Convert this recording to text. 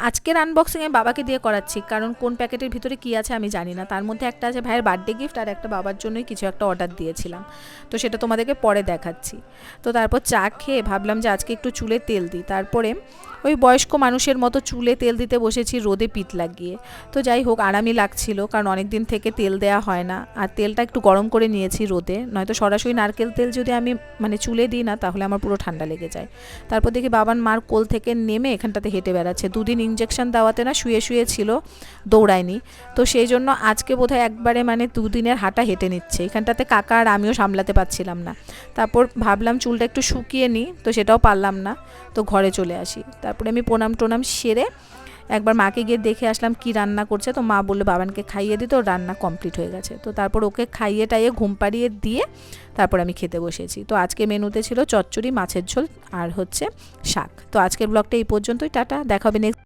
আজকের আনবক্সিং আমি বাবাকে দিয়ে করাচ্ছি, কারণ কোন প্যাকেটের ভিতরে কী আছে আমি জানি না। তার মধ্যে একটা আছে ভাইয়ের বার্থডে গিফট, আর একটা বাবার জন্যই কিছু একটা অর্ডার দিয়েছিলাম, তো সেটা তোমাদেরকে পরে দেখাচ্ছি। তো তারপর চা খেয়ে ভাবলাম যে আজকে একটু চুলে তেল দিই। তারপরে ওই বয়স্ক মানুষের মতো চুলে তেল দিতে বসেছি রোদে পিঠ লাগিয়ে। তো যাই হোক, আরামই লাগছিল, কারণ অনেক দিন থেকে তেল দেওয়া হয় না। আর তেলটা একটু গরম করে নিয়েছি রোদে, নয়তো সরাসরি নারকেল তেল যদি আমি চুলে দিই না, তাহলে আমার পুরো ঠান্ডা লেগে যায়। তারপর দেখি বাবার মার কোল থেকে নেমে এখানটাতে হেঁটে বেড়াচ্ছে। দুদিন ইঞ্জেকশন দেওয়াতে না শুয়ে শুয়ে ছিল, দৌড়ায়নি, তো সেই জন্য আজকে বোধহয় একবারে দুদিনের হাঁটা হেঁটে নিচ্ছে। এখানটাতে কাকা আর আমিও সামলাতে পারছিলাম না। তারপর ভাবলাম চুলটা একটু শুকিয়ে নিই, তো সেটাও পারলাম না, তো ঘরে চলে আসি। তারপরে আমি প্রণাম টোনাম সেরে একবার মাকে গিয়ে দেখে আসলাম কি রান্না করছে। তো মা বললো বাবানকে খাইয়ে দিতে, ওর রান্না কমপ্লিট হয়ে গেছে। তো তারপর ওকে খাইয়ে টাইয়ে ঘুম পাড়িয়ে দিয়ে তারপর আমি খেতে বসেছি। তো আজকে মেনুতে ছিল চচ্চড়ি, মাছের ঝোল আর হচ্ছে শাক। তো আজকের ব্লগটা এই পর্যন্তই, টাটা, দেখা হবে নেক্সট।